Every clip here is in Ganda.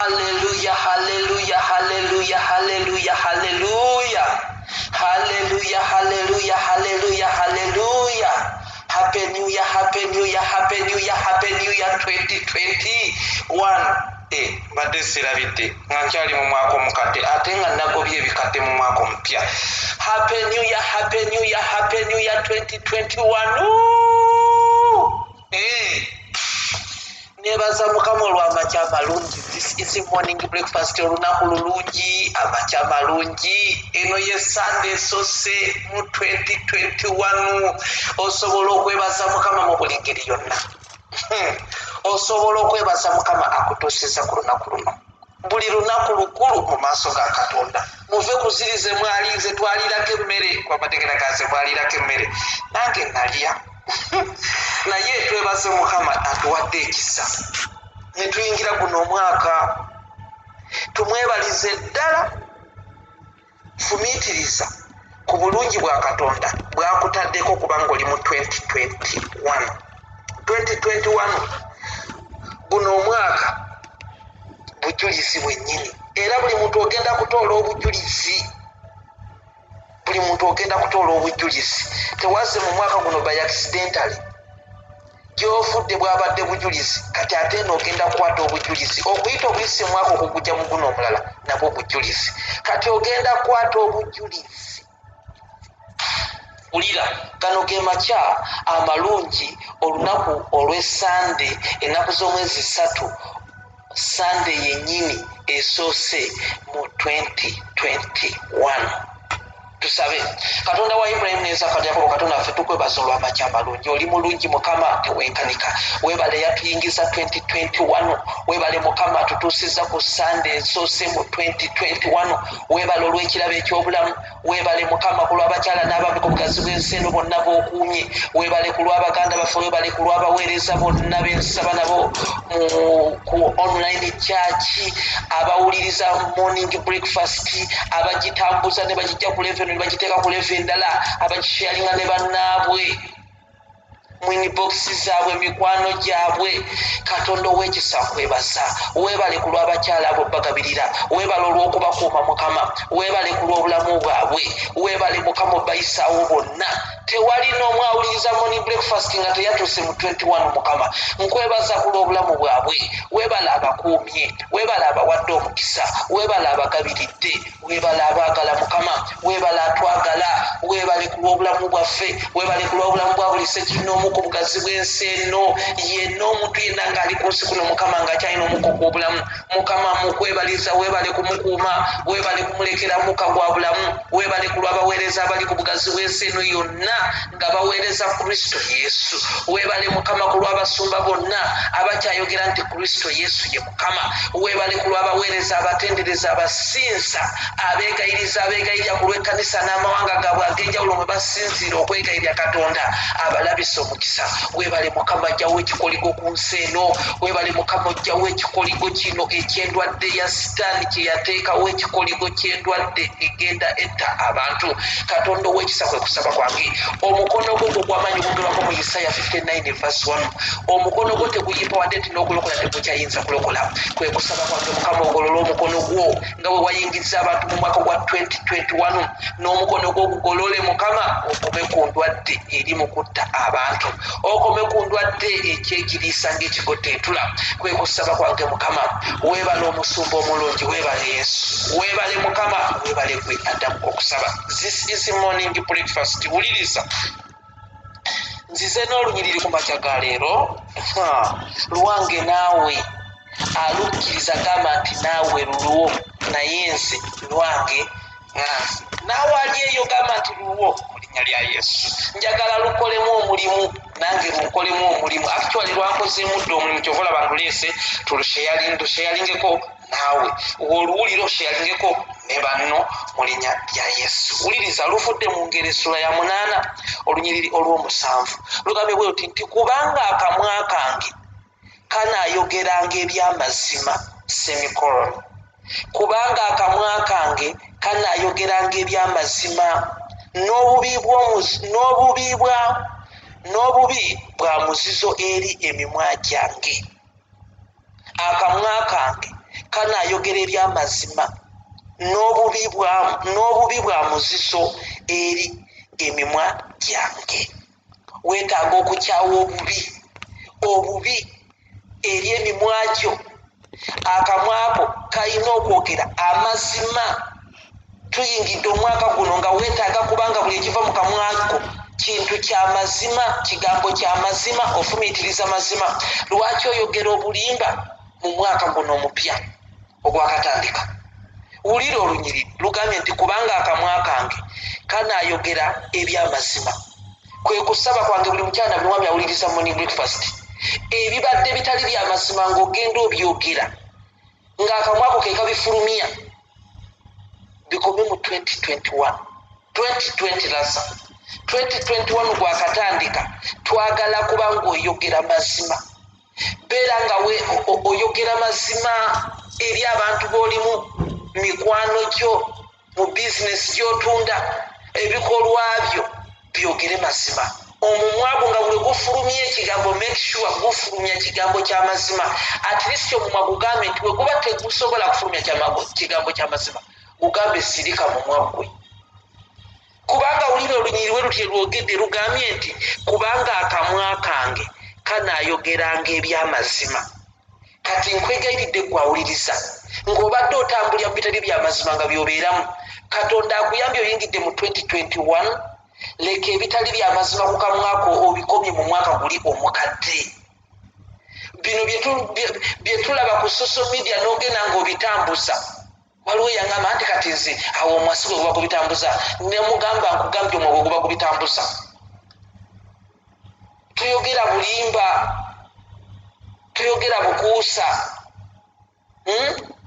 Hallelujah, hallelujah, hallelujah, hallelujah, hallelujah. Hallelujah, hallelujah, hallelujah, hallelujah. Happy New Year, happy New Year, happy New Year, happy New Year 2021. Mbadde sirabidde nga nkyali mu mwaka omukadde ate nga nagobye ebikadde mu mwaka omupya. Happy New Year, happy New Year, happy New Year 2021. Nebaza mukama olw'amakya amalungi. This is morning breakfast olunaku lulungi amakya malungi. Eno ye Sunday sose mu 2021. Osobola okwebaza mukama mu buli ngeri yonna. Osobola okwebaza mukama akutuusiza ku lunaku luno. Buli lunaku lukulu mu maaso ga Katonda. Muve kuzirize mwalize twalirako emmere kwamategera gaze mwalirako emmere nange nalya. Naye twebaze mukama atuwadde ekisa ne tuyingira guno omwaka. Tumwebalize ddala, fumiitiriza ku bulungi bwa Katonda bwakutaddeko kubanga oli mu 2021 guno omwaka bujulizi bwennyini era buli muntu ogenda kutoola obujulizi. Buli muntu ogenda kutoola obujulizi. Tewazze mu mwaka guno by accidentally gy'ofudde bwabadde bujulizi kati ate eno ogenda kukwata obujulizi. Okuyita obuyise mwaka okugujja mu guno omulala nabwo bujulizi. Kati ogenda kukwata obujulizi. Ulira gano ge makya amalungi olunaku olw'Essande ennaku z'omwezi 3 Sunday yennyini esoose mu 2021. Tusabe Katonda wa Ibrahim ne Isaka ne Yakobo. Katonda affe tukwebaza olw'amakya amalungi. Oli mulungi mukama tewenkanika. Webale yatuyingiza 2021. Webale mukama atutuusiza ku Sunday esoose mu 2021. Webale olw'ekirabo eky'obulamu. Webale mukama ku lw'abakyala n'abaami ku bugazi bw'ensi eno bonna b'okuumye. Webale ku lw'abaganda baffe. Webale ku lw'abaweereza bonna bensaba nabo ku online church, abawuliriza morning breakfast, abagitambuza ne bagijja ku level ne bagiteeka ku level endala, abagisharinga ne bannaabwe mu inbox zaabwe mikwano gyabwe. Katonda ow'ekisa nkwebaza. Weebale ku lw'abakyala abo bagabirira. Weebale olw'okubakuuma mukama. Weebale ku lw'obulamu bwabwe. Weebale mukama obayisaawo bonna. Tewali n'omu awuliriza morning breakfast nga teyatuuse mu 21 mukama. Nkwebaza ku lw'obulamu bwabwe. Weebale abakuumye. Weebale abawadde omukisa. Weebale abagabiridde. Weebale abaagala mukama. Weebale atwagala. Weebale ku lw'obulamu bwaffe. Weebale ku lw'obulamu bwa buli ssekinnoomu ku bugazi bw'ensi eno. Yenna omuntu yenna ng'ali ku nsi kuno mukama ng'akyalina omukka gw'obulamu. Mukama mukwebaliza. Weebale kumukuuma. Weebale kumulekera mukka gwa bulamu. Weebale ku lw'abaweereza abali ku bugazi bw'ensi eno yonna nga baweereza Kristo Yesu. Weebale mukama ku lw'abasumba bonna abakyayogera nti Kristo Yesu ye mukama. Weebale ku lw'abaweereza abatendereza abasinza abeegayirira ku lw'ekkanisa n'amawanga gaabwe ag'enjawulo mwe basinziira okwegayirira Katonda abalabisa omukisa. Weebale mukama ajjawo ekikoligo ku nsi eno. Weebale mukama ajjawo ekikoligo kino eky'endwadde ya sitaani kye yateekawo, ekikoligo ky'endwadde egenda etta abantu. Katonda ow'ekisa kwe kusaba kwange. Omukono gwo gw'amaanyi ogugerwako mu Isaya 59:1. Omukono gwo teguyimpa wadde nti n'okulokola tegukyayinza kulokola. Kwe kusaba kwange mukama ogolole omukono gwo nga bwe wayingiza abantu mu mwaka gwa 2021. N'omukono gwo gugolole mukama okome ku ndwadde eri mu kutta abantu. Okome ku ndwadde ekyekiriisa ng'ekigotta entula. Kwe kusaba kwange mukama. Weebale omusumba omulungi. Weebale Yesu. Weebale mukama. Weebale gwe addamu okusaba. This is morning breakfast. Wuliriza nzize n'olunyiriri ku makya ga leero. Lwange naawe alukkiriza gamba nti naawe lulwo naye nze lwange naawe ali eyo gamba nti lulwo mu linnya lya Yesu. Njagala lukolemu omulimu nange lunkolemu omulimu. Actually lwankozeemu dda omulimu kyova olaba nduleese tusheyalingeko naawe. Oluwuliro sheyalingeko ne banno mu linnya lya Yesu. Wuliriza luvudde mu ngero essula ya 8 olunyiriri olw'omusanvu. Lugambye bwe luti nti kubanga akamwa kange kanaayogeranga eby'amazima semikolon. Kubanga akamwa kange kanaayogeranga eby'amazima n'obubi bwa muzizo eri emimwa gyange. Akamwa kange kana ayogera eby'amazima n'obubi bwa muziso eri emimwa gyange. Weetaaga okukyawa obubi eri emimwa gyo. Akamwa ko kalina okwogera amazima. Tuyingidde omwaka guno nga weetaaga kubanga buli ekiva mu kamwa ko kintu ky'amazima, kigambo ky'amazima, ofumiitiriza mazima. Lwaki oyogera obulimba mu mwaka guno omupya ogwakatandika? Wulira olunyiriri lugambye nti kubanga akamwa kange kanaayogera eby'amazima. Kwe kusaba kwange buli mukyala buli mwami awuliriza morning breakfast, ebibadde bitali by'amazima ng'ogenda obyogera ng'akamwa ko ke kabifulumya, bikome mu 2021. 2020 lasa 2021 gwakatandika, twagala kuba ng'oyogera mazima. Beera nga oyogera mazima eri abantu b'olimu, mikwano gyo, mu bizinesi gy'otunda, ebikolwa byo byogere mazima. Omumwa gwo nga buli gufulumya ekigambo, make sure gufulumya kigambo ky'amazima. At least omumwa gugambe nti bwe guba tegusobola kufulumya kigambo ky'amazima, gugambe sirika mumwa gwe. Kubanga wulira olunyiriri we lutye lwogedde lugambye nti kubanga akamwa kange kanaayogeranga eby'amazima. Kati nkwegayiridde gwawuliriza ng'obadde otambulira mu bitali by'amazima nga by'obeeramu, Katonda akuyambye oyingidde mu 2021, leka ebitali by'amazima ku kamwako obikomye mu mwaka guli omukadde. Bino bye tulaba ku social media n'ogenda ng'obitambuza. Waliwo yangamba nti kati nze awo omwasi gwe guba gubitambuza, nemugamba nkugambye omwo gwe guba gubitambuza. Tuyogera bulimba, tuyogera bukuusa,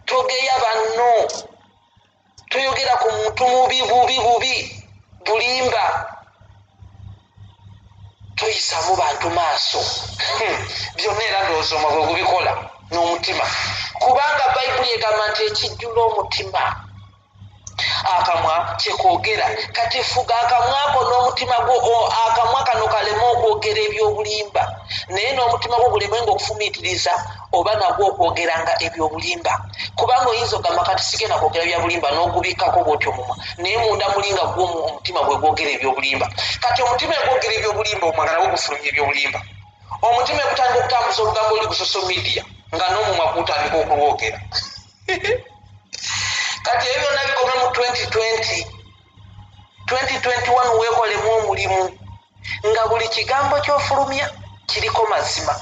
twogeya banno, tuyogera ku muntu mubi bulimba, toyisamu bantu maaso. Byonna era ndowooza omwo gwe gubikola n'omutima, kubanga bayibuli egamba nti ekijjula omutima akamwa kyekoogera. Kati fuga akamwako n'omutima gwo, akamwa kano kaleme okwogera ebyobulimba, naye n'omutima gwo gulemenga okufumiitiriza oba nagwo okwogeranga ebyobulimba. Kubanga oyinza ogamba kati sigenda kwogera byabulimba n'ogubikkako bw'otyo omumwa, naye munda mulinga gwo omutima gwe gwogera ebyobulimba. Kati omutima egwogera ebyobulimba omwagala gwo gufulumya ebyobulimba. Omutima egutandika okutambuza olugambo oli ku social media nga n'omumwa gutandika okulwogera. Kati ebyo byonna bikome mu 2020. 2021 weekolemu omulimu nga buli kigambo ky'ofulumya kiriko mazima.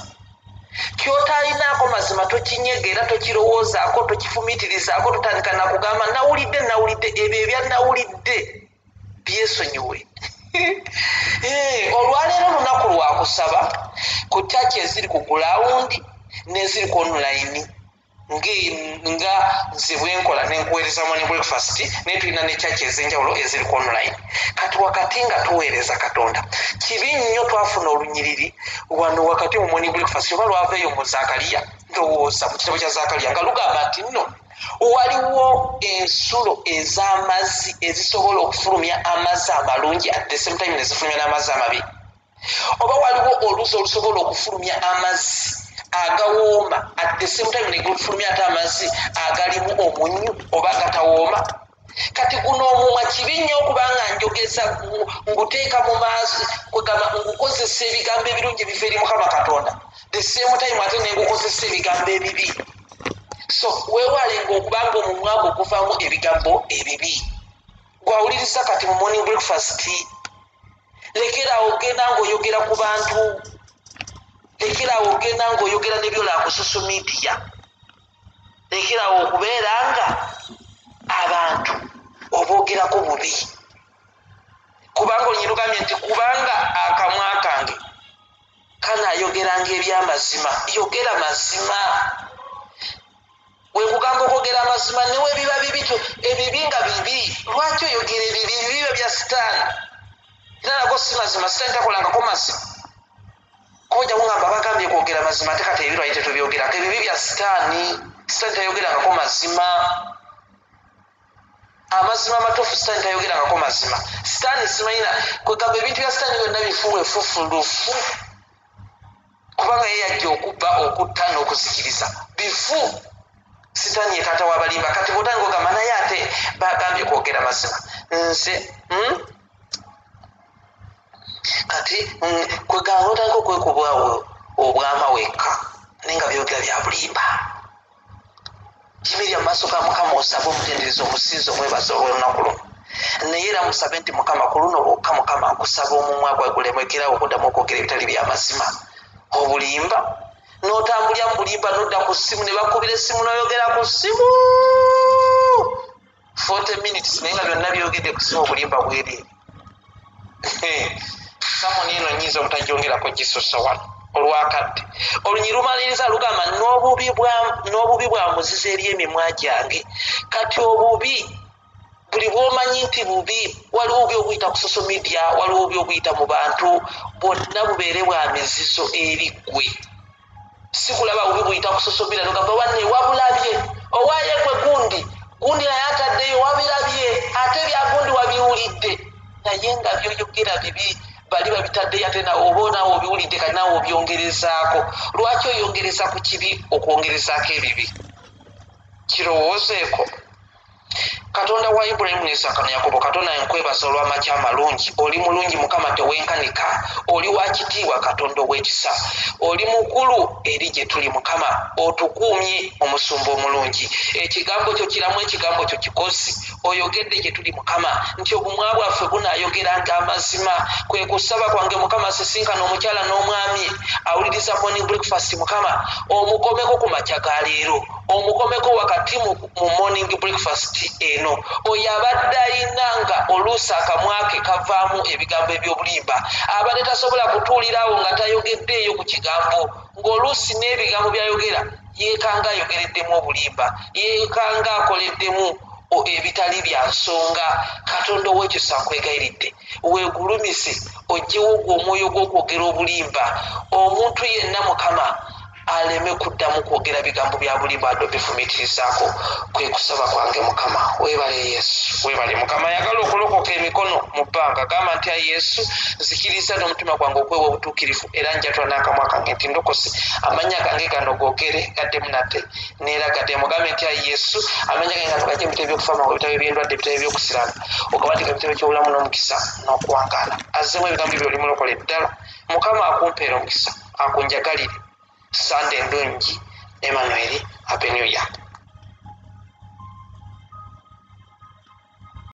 Ky'otaalinaako mazima tokinyega era tokirowoozaako, tokifumiitirizaako, totandika nakugamba nawulidde, ebyo ebya nawulidde byesonyiwe. Olwaleero lunaku lwakusaba ku chachi eziri ku gulawundi n'eziri ku online nga nze bwenkola nenkuweereza morning breakfast, naye tulina ne chachi ez'enjawulo eziri ku online. Kati wakati nga tuweereza Katonda, kibi nnyo twafuna olunyiriri wano wakati mu morning breakfast oba lwaveeyo mu Zakaliya, ndowooza mu kitabo kya Zakaliya nga lugamba nti nno waliwo ensulo ez'amazzi ezisobola okufulumya amazzi amalungi at the same time nezifulumya n'amazzi amabi, oba waliwo oluzi olusobola okufulumya amazzi agawooma at the same time negufulumya ate amazzi agalimu omunyu oba agatawooma. Kati guno omumwa kibi nnyo okubanga njogeza nguteeka mu maaso kwegamba ngukozesa ebigambo ebirungi ebiva eri Mukama Katonda, the same time ate nengukozesa ebigambo ebibi. So weewalenga okubanga omumwa gwo guvaamu ebigambo ebibi. Gwawuliriza kati mu morning breakfast, lekerawo ogenda ng'oyogera ku bantu, lekerawo ogenda ng'oyogera nebyola ku social media, lekerawo okubeera nga abantu oboogerako bubi. Kubanga olunyirugambye nti kubanga akamwa kange kanaayogeranga eby'amazima, yogera mazima. Wekugamba okwogera amazima newe biba bibi, ebibi nga bibi. Lwaki oyogera ebibi? Biba bya sitaani era nago si mazima. Sitaani takolangako mazima. Koja kungamba bagambye kwogera mazima ate kati ebirwayi tetubyogerako. Ebibi bya sitaani. Sitaani tayogerangako mazima. Amazima amatuufu sitaani tayogerangako mazima. Sitaani simanyina kwegamba ebintu bya sitaani byonna bifuwe fufulufu, kubanga ye yajja okubba, okutta n'okuzikiriza bifu. sitaani yekata wabalimba kati botango gamana yate bagambye kwogera mazima nze kati kwegamba otango kwekubwawo obwama wekka nenga byogera bya bulimba kimirya maaso ga mukama osaba omutendereza omusinzi omwebaza olw'olunaku luno naye era musabe nti mukama ku luno lwokka mukama akusaba omumwa gwe gulemekerawo okuddamu okwogera ebitali by'amazima obulimba n'otambulya mu bulimba n'odda ku ssimu ne bakubira essimu n'oyogera ku ssimu 40 minutes naye nga byonna byogedde ku ssimu obulimba bwerere samoni eno nyinza obutagyongerako gisusa wano olwakadde olunyi lumaliriza lugamba n'obubi bwa muziza eri emimwa gyange kati obubi buli bwomanyi nti bubi waliwo obubi obuyita ku social media waliwo obubi obuyita mu bantu bwonna bubeere bwa mizizo eri ggwe si kulaba bubi buyita ku social media nogamba wanne wabulabye owaayekwe gundi naye ataddeyo wabirabye ate byagundi wabiwulidde naye nga byoyogera bibi bali babitaddeyo ate nawe oba naawe obiwulidde kati naawe obyongerezaako lwaki oyongereza ku kibi okwongerezaako ebibi kirowoozeeko katonda wa ibulayimu ne isaaka ne yakobo katonda nkwebaza olw'amakya amalungi oli mulungi mukama tewenkanika oli wa kitiibwa katonda ow'ekisa oli mukulu eri gye tuli mukama otukuumye omusumba omulungi ekigambo kyo kiramu ekigambo kyo kikosi oyogedde gye tuli mukama nti obumwa bwaffe bunaayogeranga amazima kwe kusaba kwange mukama sisinkana omukyala n'omwami awuliriza morning breakfast mukama omukomeko ku makya ga leero omukomeko wakati mu morning breakfast eno oyo abadde ayinanga oluusi akamwake kavaamu ebigambo ebyobulimba abadde tasobola kutuulirawo nga tayogeddeeyo ku kigambo ng'oluusi n'ebigambo byayogera yeekanga ayogereddemu obulimba yeekanga akoleddemu ebitali bya nsonga katonda ow'ekisa nkwegayiridde weegulumise ogyewo ogwo omwoyo gw'okwogera obulimba omuntu yenna mukama aleme kuddamu kwogera bigambo bya bulimba adobifumitirizako kwe kusaba kwange mukama webale yesu webale mukama ayagala okulokoka emikono mu bbanga gamba nti ya yesu nzikiriza n'omutima gwange okwewa obutuukirivu era njatula n'akamwa kange nti ndokose amanya gange gano googere gaddemu nate neera gaddemu mugambe nti ya yesu amanya gange gano gajja ebitabo by'okufa mangu ebitabo by'endwadde ebitabo by'okusirana okabatika ebitabo ky'obulamu n'omukisa n'okuwangaala azzemu ebigambo byo oli mulokole ddala mukama akumpeera omukisa akunjagalire Sunday ndungi Emmanuel Happy New Year.